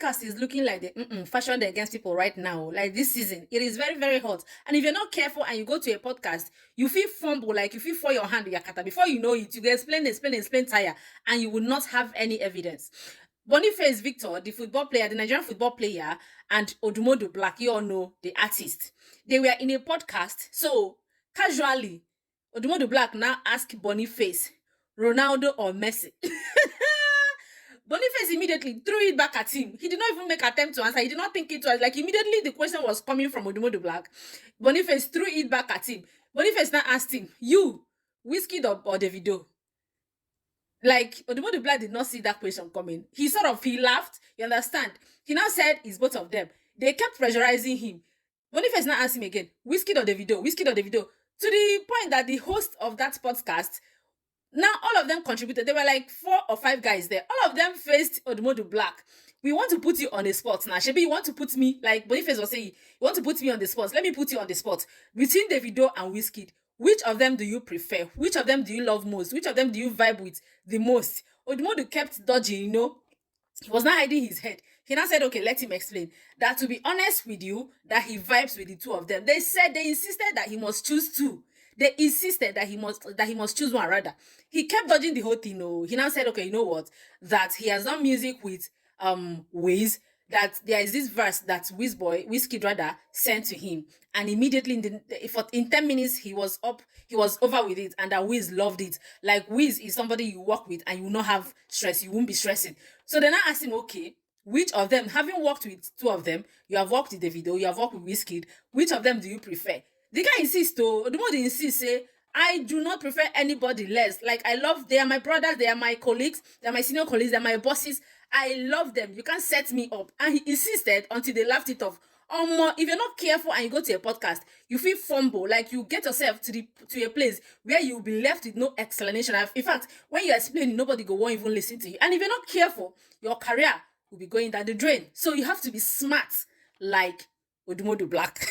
podcast is looking like the fashion against people right now. Like this season, it is very, very hot. And if you're not careful and you go to a podcast, you feel fumble, like you feel for your hand with your kata. Before you know it, you get explain, tire, and you will not have any evidence. Boniface Victor, the football player, the Nigerian football player, and Odumodu Black, you all know the artist. They were in a podcast. So casually, Odumodu Black now asked Boniface, Ronaldo or Messi? Boniface immediately threw it back at him. He did not even make attempt to answer. He did not think it was like immediately the question was coming from Odumodu Black. Boniface threw it back at him. Boniface now asked him, "You, Whiskey or Davido?" Like Odumodu Black did not see that question coming. He laughed. You understand? He now said it's both of them. They kept pressurizing him. Boniface now asked him again, "Whiskey or Davido? Whiskey or Davido?" To the point that the host of that podcast, now all of them contributed. There were like 4 or 5 guys there. All of them faced Odumodu Black. We want to put you on the spot now. Shebi, you want to put me, like Boniface was saying, you want to put me on the spot. Let me put you on the spot. Between Davido and Wizkid, which of them do you prefer? Which of them do you love most? Which of them do you vibe with the most? Odumodu kept dodging, He was not hiding his head. He now said, okay, let him explain. That to be honest with you, that he vibes with the two of them. They insisted that he must choose two. They insisted that he must choose one rather. He kept dodging the whole thing. No, he now said, okay, you know what? That he has done music with Wiz. That there is this verse that Wizkid rather sent to him, and immediately in 10 minutes he was over with it, and that Wiz loved it. Like Wiz is somebody you work with and you will not have stress, you won't be stressing. So then I asked him, okay, which of them, having worked with 2 of them, you have worked with Davido, you have worked with Wizkid, which of them do you prefer? The guy insists, though. The more they insist, say, I do not prefer anybody less. Like, they are my brothers, they are my colleagues, they are my senior colleagues, they are my bosses. I love them. You can't set me up. And he insisted until they laughed it off. If you're not careful and you go to a podcast, you feel fumble, like you get yourself to a place where you'll be left with no explanation. In fact, when you explain, nobody won't even listen to you. And if you're not careful, your career will be going down the drain. So you have to be smart, like Odumodu Black.